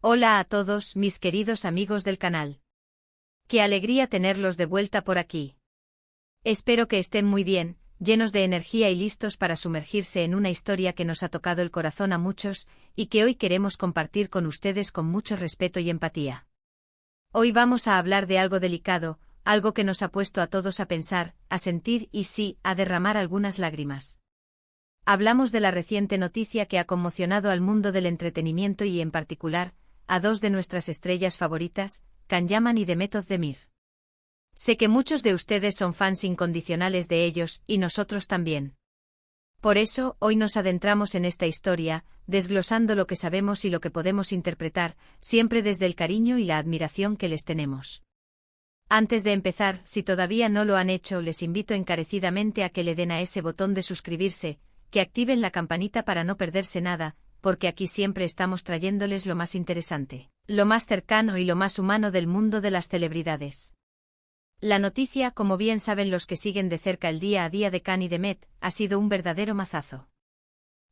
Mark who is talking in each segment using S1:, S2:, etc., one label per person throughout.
S1: Hola a todos, mis queridos amigos del canal. Qué alegría tenerlos de vuelta por aquí. Espero que estén muy bien, llenos de energía y listos para sumergirse en una historia que nos ha tocado el corazón a muchos y que hoy queremos compartir con ustedes con mucho respeto y empatía. Hoy vamos a hablar de algo delicado, algo que nos ha puesto a todos a pensar, a sentir y sí, a derramar algunas lágrimas. Hablamos de la reciente noticia que ha conmocionado al mundo del entretenimiento y en particular, a dos de nuestras estrellas favoritas, Can Yaman y Demet Özdemir. Sé que muchos de ustedes son fans incondicionales de ellos, y nosotros también. Por eso, hoy nos adentramos en esta historia, desglosando lo que sabemos y lo que podemos interpretar, siempre desde el cariño y la admiración que les tenemos. Antes de empezar, si todavía no lo han hecho, les invito encarecidamente a que le den a ese botón de suscribirse, que activen la campanita para no perderse nada, porque aquí siempre estamos trayéndoles lo más interesante, lo más cercano y lo más humano del mundo de las celebridades. La noticia, como bien saben los que siguen de cerca el día a día de Can y Demet, ha sido un verdadero mazazo.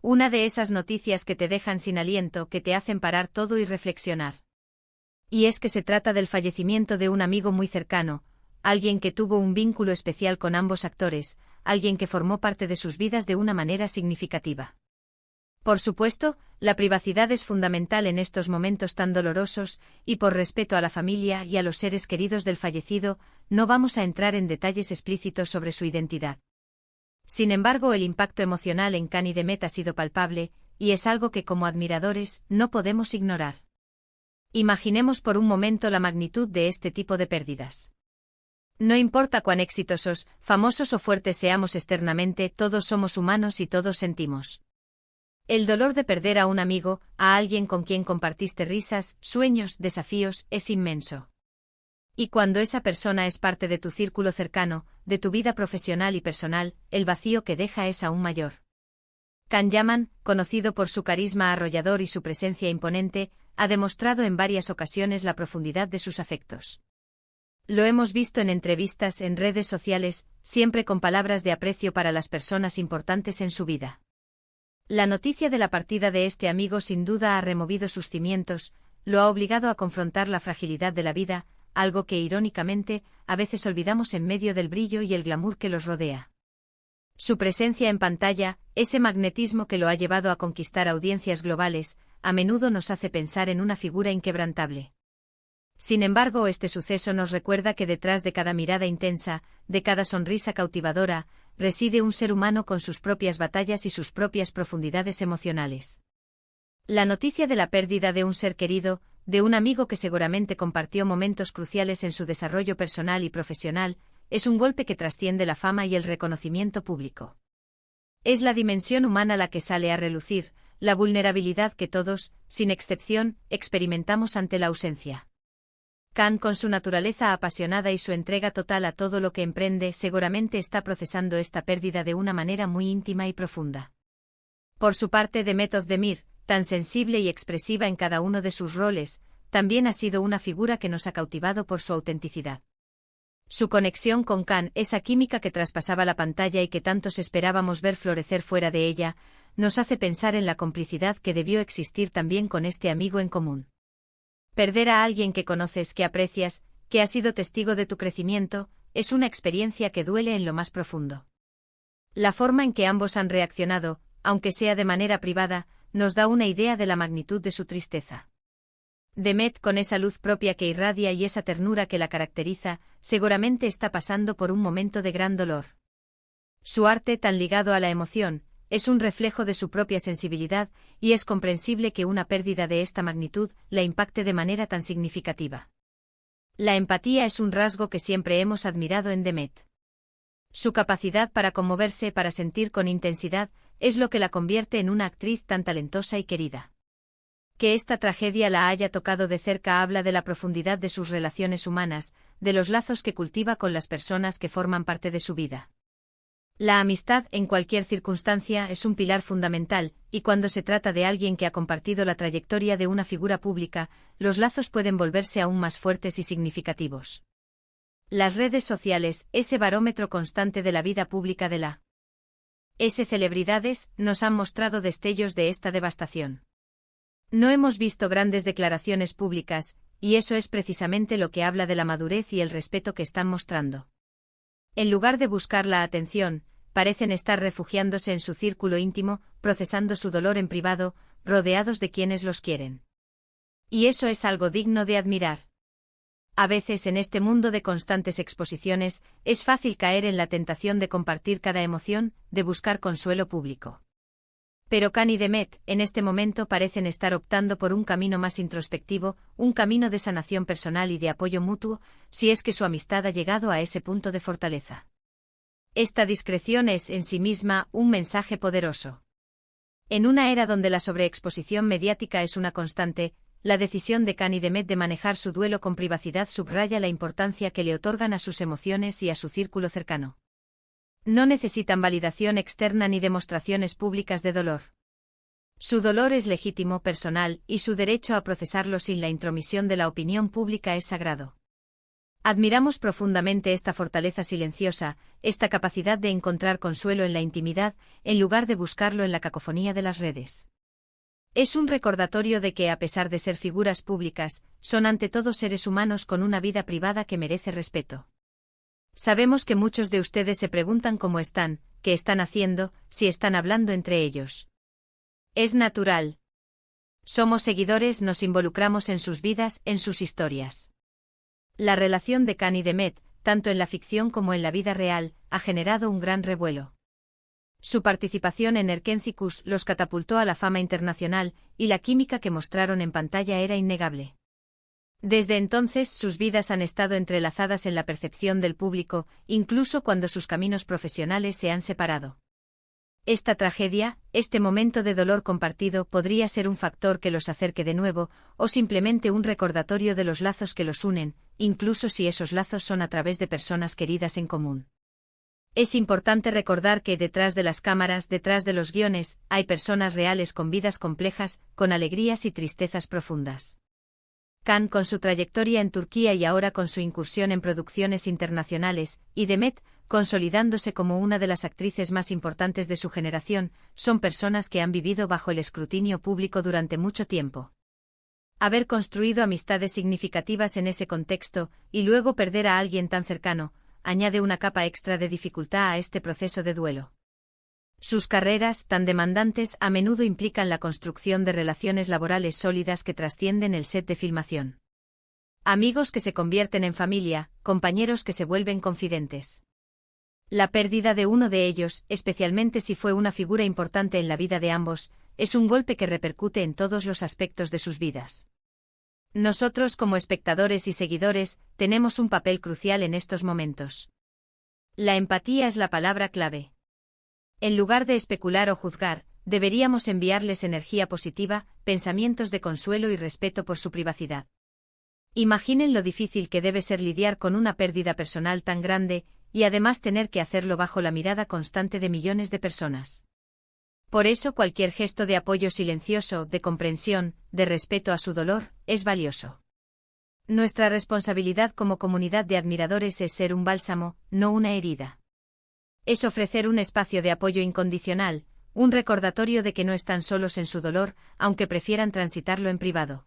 S1: Una de esas noticias que te dejan sin aliento, que te hacen parar todo y reflexionar. Y es que se trata del fallecimiento de un amigo muy cercano, alguien que tuvo un vínculo especial con ambos actores, alguien que formó parte de sus vidas de una manera significativa. Por supuesto, la privacidad es fundamental en estos momentos tan dolorosos, y por respeto a la familia y a los seres queridos del fallecido, no vamos a entrar en detalles explícitos sobre su identidad. Sin embargo, el impacto emocional en Can y Demet ha sido palpable, y es algo que como admiradores no podemos ignorar. Imaginemos por un momento la magnitud de este tipo de pérdidas. No importa cuán exitosos, famosos o fuertes seamos externamente, todos somos humanos y todos sentimos. El dolor de perder a un amigo, a alguien con quien compartiste risas, sueños, desafíos, es inmenso. Y cuando esa persona es parte de tu círculo cercano, de tu vida profesional y personal, el vacío que deja es aún mayor. Can Yaman, conocido por su carisma arrollador y su presencia imponente, ha demostrado en varias ocasiones la profundidad de sus afectos. Lo hemos visto en entrevistas en redes sociales, siempre con palabras de aprecio para las personas importantes en su vida. La noticia de la partida de este amigo sin duda ha removido sus cimientos, lo ha obligado a confrontar la fragilidad de la vida, algo que irónicamente, a veces olvidamos en medio del brillo y el glamour que los rodea. Su presencia en pantalla, ese magnetismo que lo ha llevado a conquistar audiencias globales, a menudo nos hace pensar en una figura inquebrantable. Sin embargo, este suceso nos recuerda que detrás de cada mirada intensa, de cada sonrisa cautivadora, reside un ser humano con sus propias batallas y sus propias profundidades emocionales. La noticia de la pérdida de un ser querido, de un amigo que seguramente compartió momentos cruciales en su desarrollo personal y profesional, es un golpe que trasciende la fama y el reconocimiento público. Es la dimensión humana la que sale a relucir, la vulnerabilidad que todos, sin excepción, experimentamos ante la ausencia. Can, con su naturaleza apasionada y su entrega total a todo lo que emprende, seguramente está procesando esta pérdida de una manera muy íntima y profunda. Por su parte, Demet Özdemir, tan sensible y expresiva en cada uno de sus roles, también ha sido una figura que nos ha cautivado por su autenticidad. Su conexión con Can, esa química que traspasaba la pantalla y que tantos esperábamos ver florecer fuera de ella, nos hace pensar en la complicidad que debió existir también con este amigo en común. Perder a alguien que conoces, que aprecias, que ha sido testigo de tu crecimiento, es una experiencia que duele en lo más profundo. La forma en que ambos han reaccionado, aunque sea de manera privada, nos da una idea de la magnitud de su tristeza. Demet, con esa luz propia que irradia y esa ternura que la caracteriza, seguramente está pasando por un momento de gran dolor. Su arte, tan ligado a la emoción, es un reflejo de su propia sensibilidad, y es comprensible que una pérdida de esta magnitud la impacte de manera tan significativa. La empatía es un rasgo que siempre hemos admirado en Demet. Su capacidad para conmoverse, para sentir con intensidad, es lo que la convierte en una actriz tan talentosa y querida. Que esta tragedia la haya tocado de cerca habla de la profundidad de sus relaciones humanas, de los lazos que cultiva con las personas que forman parte de su vida. La amistad, en cualquier circunstancia, es un pilar fundamental, y cuando se trata de alguien que ha compartido la trayectoria de una figura pública, los lazos pueden volverse aún más fuertes y significativos. Las redes sociales, ese barómetro constante de la vida pública de la celebridades, nos han mostrado destellos de esta devastación. No hemos visto grandes declaraciones públicas, y eso es precisamente lo que habla de la madurez y el respeto que están mostrando. En lugar de buscar la atención, parecen estar refugiándose en su círculo íntimo, procesando su dolor en privado, rodeados de quienes los quieren. Y eso es algo digno de admirar. A veces en este mundo de constantes exposiciones, es fácil caer en la tentación de compartir cada emoción, de buscar consuelo público. Pero Khan y Demet, en este momento parecen estar optando por un camino más introspectivo, un camino de sanación personal y de apoyo mutuo, si es que su amistad ha llegado a ese punto de fortaleza. Esta discreción es, en sí misma, un mensaje poderoso. En una era donde la sobreexposición mediática es una constante, la decisión de Khan y Demet de manejar su duelo con privacidad subraya la importancia que le otorgan a sus emociones y a su círculo cercano. No necesitan validación externa ni demostraciones públicas de dolor. Su dolor es legítimo, personal, y su derecho a procesarlo sin la intromisión de la opinión pública es sagrado. Admiramos profundamente esta fortaleza silenciosa, esta capacidad de encontrar consuelo en la intimidad, en lugar de buscarlo en la cacofonía de las redes. Es un recordatorio de que, a pesar de ser figuras públicas, son ante todo seres humanos con una vida privada que merece respeto. Sabemos que muchos de ustedes se preguntan cómo están, qué están haciendo, si están hablando entre ellos. Es natural. Somos seguidores, nos involucramos en sus vidas, en sus historias. La relación de Khan y Demet, tanto en la ficción como en la vida real, ha generado un gran revuelo. Su participación en Erkencicus los catapultó a la fama internacional, y la química que mostraron en pantalla era innegable. Desde entonces sus vidas han estado entrelazadas en la percepción del público, incluso cuando sus caminos profesionales se han separado. Esta tragedia, este momento de dolor compartido podría ser un factor que los acerque de nuevo, o simplemente un recordatorio de los lazos que los unen, incluso si esos lazos son a través de personas queridas en común. Es importante recordar que detrás de las cámaras, detrás de los guiones, hay personas reales con vidas complejas, con alegrías y tristezas profundas. Khan, con su trayectoria en Turquía y ahora con su incursión en producciones internacionales, y Demet, consolidándose como una de las actrices más importantes de su generación, son personas que han vivido bajo el escrutinio público durante mucho tiempo. Haber construido amistades significativas en ese contexto, y luego perder a alguien tan cercano, añade una capa extra de dificultad a este proceso de duelo. Sus carreras, tan demandantes, a menudo implican la construcción de relaciones laborales sólidas que trascienden el set de filmación. Amigos que se convierten en familia, compañeros que se vuelven confidentes. La pérdida de uno de ellos, especialmente si fue una figura importante en la vida de ambos, es un golpe que repercute en todos los aspectos de sus vidas. Nosotros, como espectadores y seguidores, tenemos un papel crucial en estos momentos. La empatía es la palabra clave. En lugar de especular o juzgar, deberíamos enviarles energía positiva, pensamientos de consuelo y respeto por su privacidad. Imaginen lo difícil que debe ser lidiar con una pérdida personal tan grande, y además tener que hacerlo bajo la mirada constante de millones de personas. Por eso cualquier gesto de apoyo silencioso, de comprensión, de respeto a su dolor, es valioso. Nuestra responsabilidad como comunidad de admiradores es ser un bálsamo, no una herida. Es ofrecer un espacio de apoyo incondicional, un recordatorio de que no están solos en su dolor, aunque prefieran transitarlo en privado.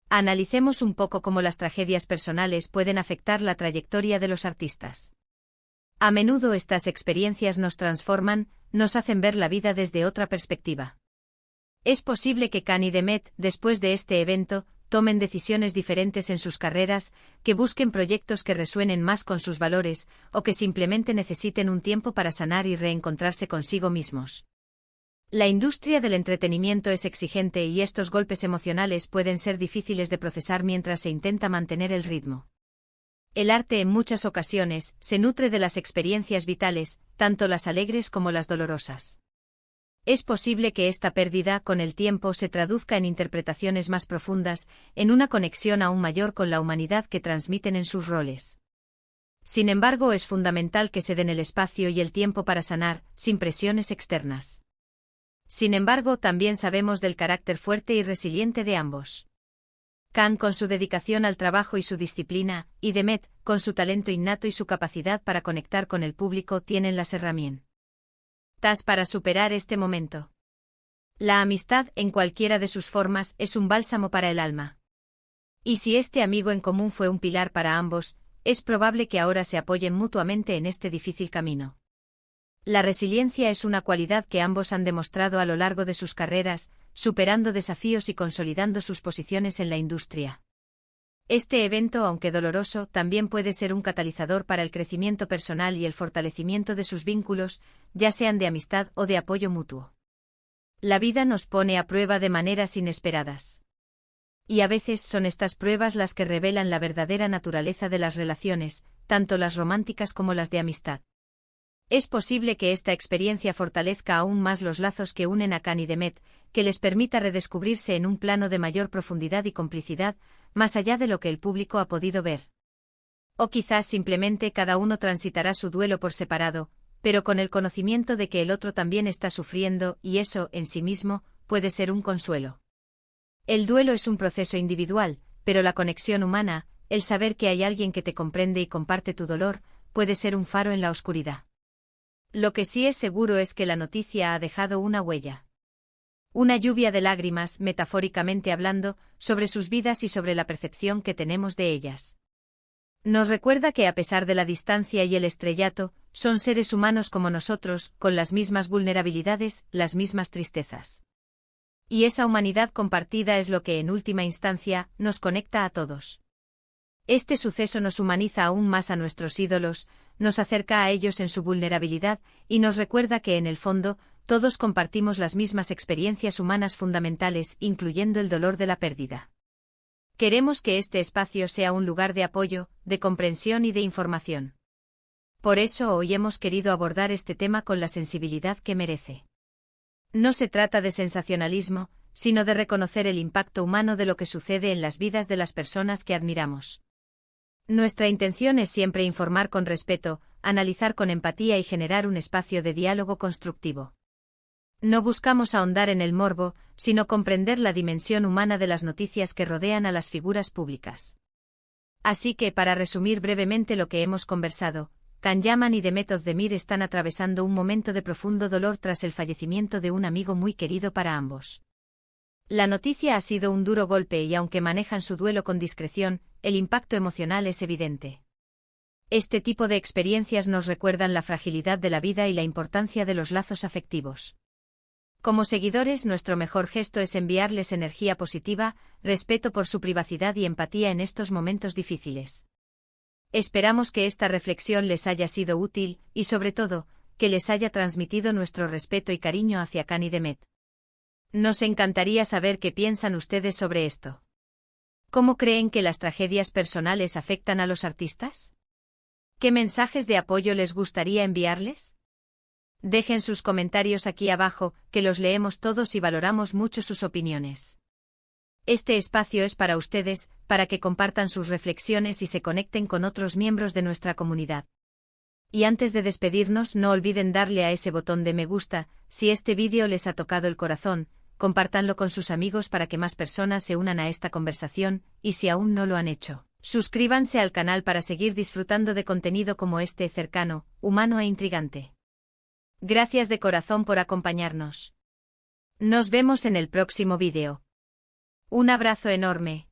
S1: Analicemos un poco cómo las tragedias personales pueden afectar la trayectoria de los artistas. A menudo estas experiencias nos transforman, nos hacen ver la vida desde otra perspectiva. Es posible que Khan y Demet, después de este evento, tomen decisiones diferentes en sus carreras, que busquen proyectos que resuenen más con sus valores, o que simplemente necesiten un tiempo para sanar y reencontrarse consigo mismos. La industria del entretenimiento es exigente y estos golpes emocionales pueden ser difíciles de procesar mientras se intenta mantener el ritmo. El arte en muchas ocasiones se nutre de las experiencias vitales, tanto las alegres como las dolorosas. Es posible que esta pérdida con el tiempo se traduzca en interpretaciones más profundas, en una conexión aún mayor con la humanidad que transmiten en sus roles. Sin embargo, es fundamental que se den el espacio y el tiempo para sanar, sin presiones externas. Sin embargo, también sabemos del carácter fuerte y resiliente de ambos. Khan con su dedicación al trabajo y su disciplina, y Demet, con su talento innato y su capacidad para conectar con el público, tienen las herramientas para superar este momento. La amistad, en cualquiera de sus formas, es un bálsamo para el alma. Y si este amigo en común fue un pilar para ambos, es probable que ahora se apoyen mutuamente en este difícil camino. La resiliencia es una cualidad que ambos han demostrado a lo largo de sus carreras, superando desafíos y consolidando sus posiciones en la industria. Este evento, aunque doloroso, también puede ser un catalizador para el crecimiento personal y el fortalecimiento de sus vínculos, ya sean de amistad o de apoyo mutuo. La vida nos pone a prueba de maneras inesperadas. Y a veces son estas pruebas las que revelan la verdadera naturaleza de las relaciones, tanto las románticas como las de amistad. Es posible que esta experiencia fortalezca aún más los lazos que unen a Khan y Demet, que les permita redescubrirse en un plano de mayor profundidad y complicidad, más allá de lo que el público ha podido ver. O quizás simplemente cada uno transitará su duelo por separado, pero con el conocimiento de que el otro también está sufriendo, y eso, en sí mismo, puede ser un consuelo. El duelo es un proceso individual, pero la conexión humana, el saber que hay alguien que te comprende y comparte tu dolor, puede ser un faro en la oscuridad. Lo que sí es seguro es que la noticia ha dejado una huella. Una lluvia de lágrimas, metafóricamente hablando, sobre sus vidas y sobre la percepción que tenemos de ellas. Nos recuerda que a pesar de la distancia y el estrellato, son seres humanos como nosotros, con las mismas vulnerabilidades, las mismas tristezas. Y esa humanidad compartida es lo que en última instancia nos conecta a todos. Este suceso nos humaniza aún más a nuestros ídolos, nos acerca a ellos en su vulnerabilidad y nos recuerda que en el fondo, todos compartimos las mismas experiencias humanas fundamentales, incluyendo el dolor de la pérdida. Queremos que este espacio sea un lugar de apoyo, de comprensión y de información. Por eso hoy hemos querido abordar este tema con la sensibilidad que merece. No se trata de sensacionalismo, sino de reconocer el impacto humano de lo que sucede en las vidas de las personas que admiramos. Nuestra intención es siempre informar con respeto, analizar con empatía y generar un espacio de diálogo constructivo. No buscamos ahondar en el morbo, sino comprender la dimensión humana de las noticias que rodean a las figuras públicas. Así que, para resumir brevemente lo que hemos conversado, Can Yaman y Demet Özdemir están atravesando un momento de profundo dolor tras el fallecimiento de un amigo muy querido para ambos. La noticia ha sido un duro golpe y aunque manejan su duelo con discreción, el impacto emocional es evidente. Este tipo de experiencias nos recuerdan la fragilidad de la vida y la importancia de los lazos afectivos. Como seguidores, nuestro mejor gesto es enviarles energía positiva, respeto por su privacidad y empatía en estos momentos difíciles. Esperamos que esta reflexión les haya sido útil y, sobre todo, que les haya transmitido nuestro respeto y cariño hacia Can y Demet. Nos encantaría saber qué piensan ustedes sobre esto. ¿Cómo creen que las tragedias personales afectan a los artistas? ¿Qué mensajes de apoyo les gustaría enviarles? Dejen sus comentarios aquí abajo, que los leemos todos y valoramos mucho sus opiniones. Este espacio es para ustedes, para que compartan sus reflexiones y se conecten con otros miembros de nuestra comunidad. Y antes de despedirnos, no olviden darle a ese botón de me gusta, si este vídeo les ha tocado el corazón, compártanlo con sus amigos para que más personas se unan a esta conversación, y si aún no lo han hecho, suscríbanse al canal para seguir disfrutando de contenido como este cercano, humano e intrigante. Gracias de corazón por acompañarnos. Nos vemos en el próximo vídeo. Un abrazo enorme.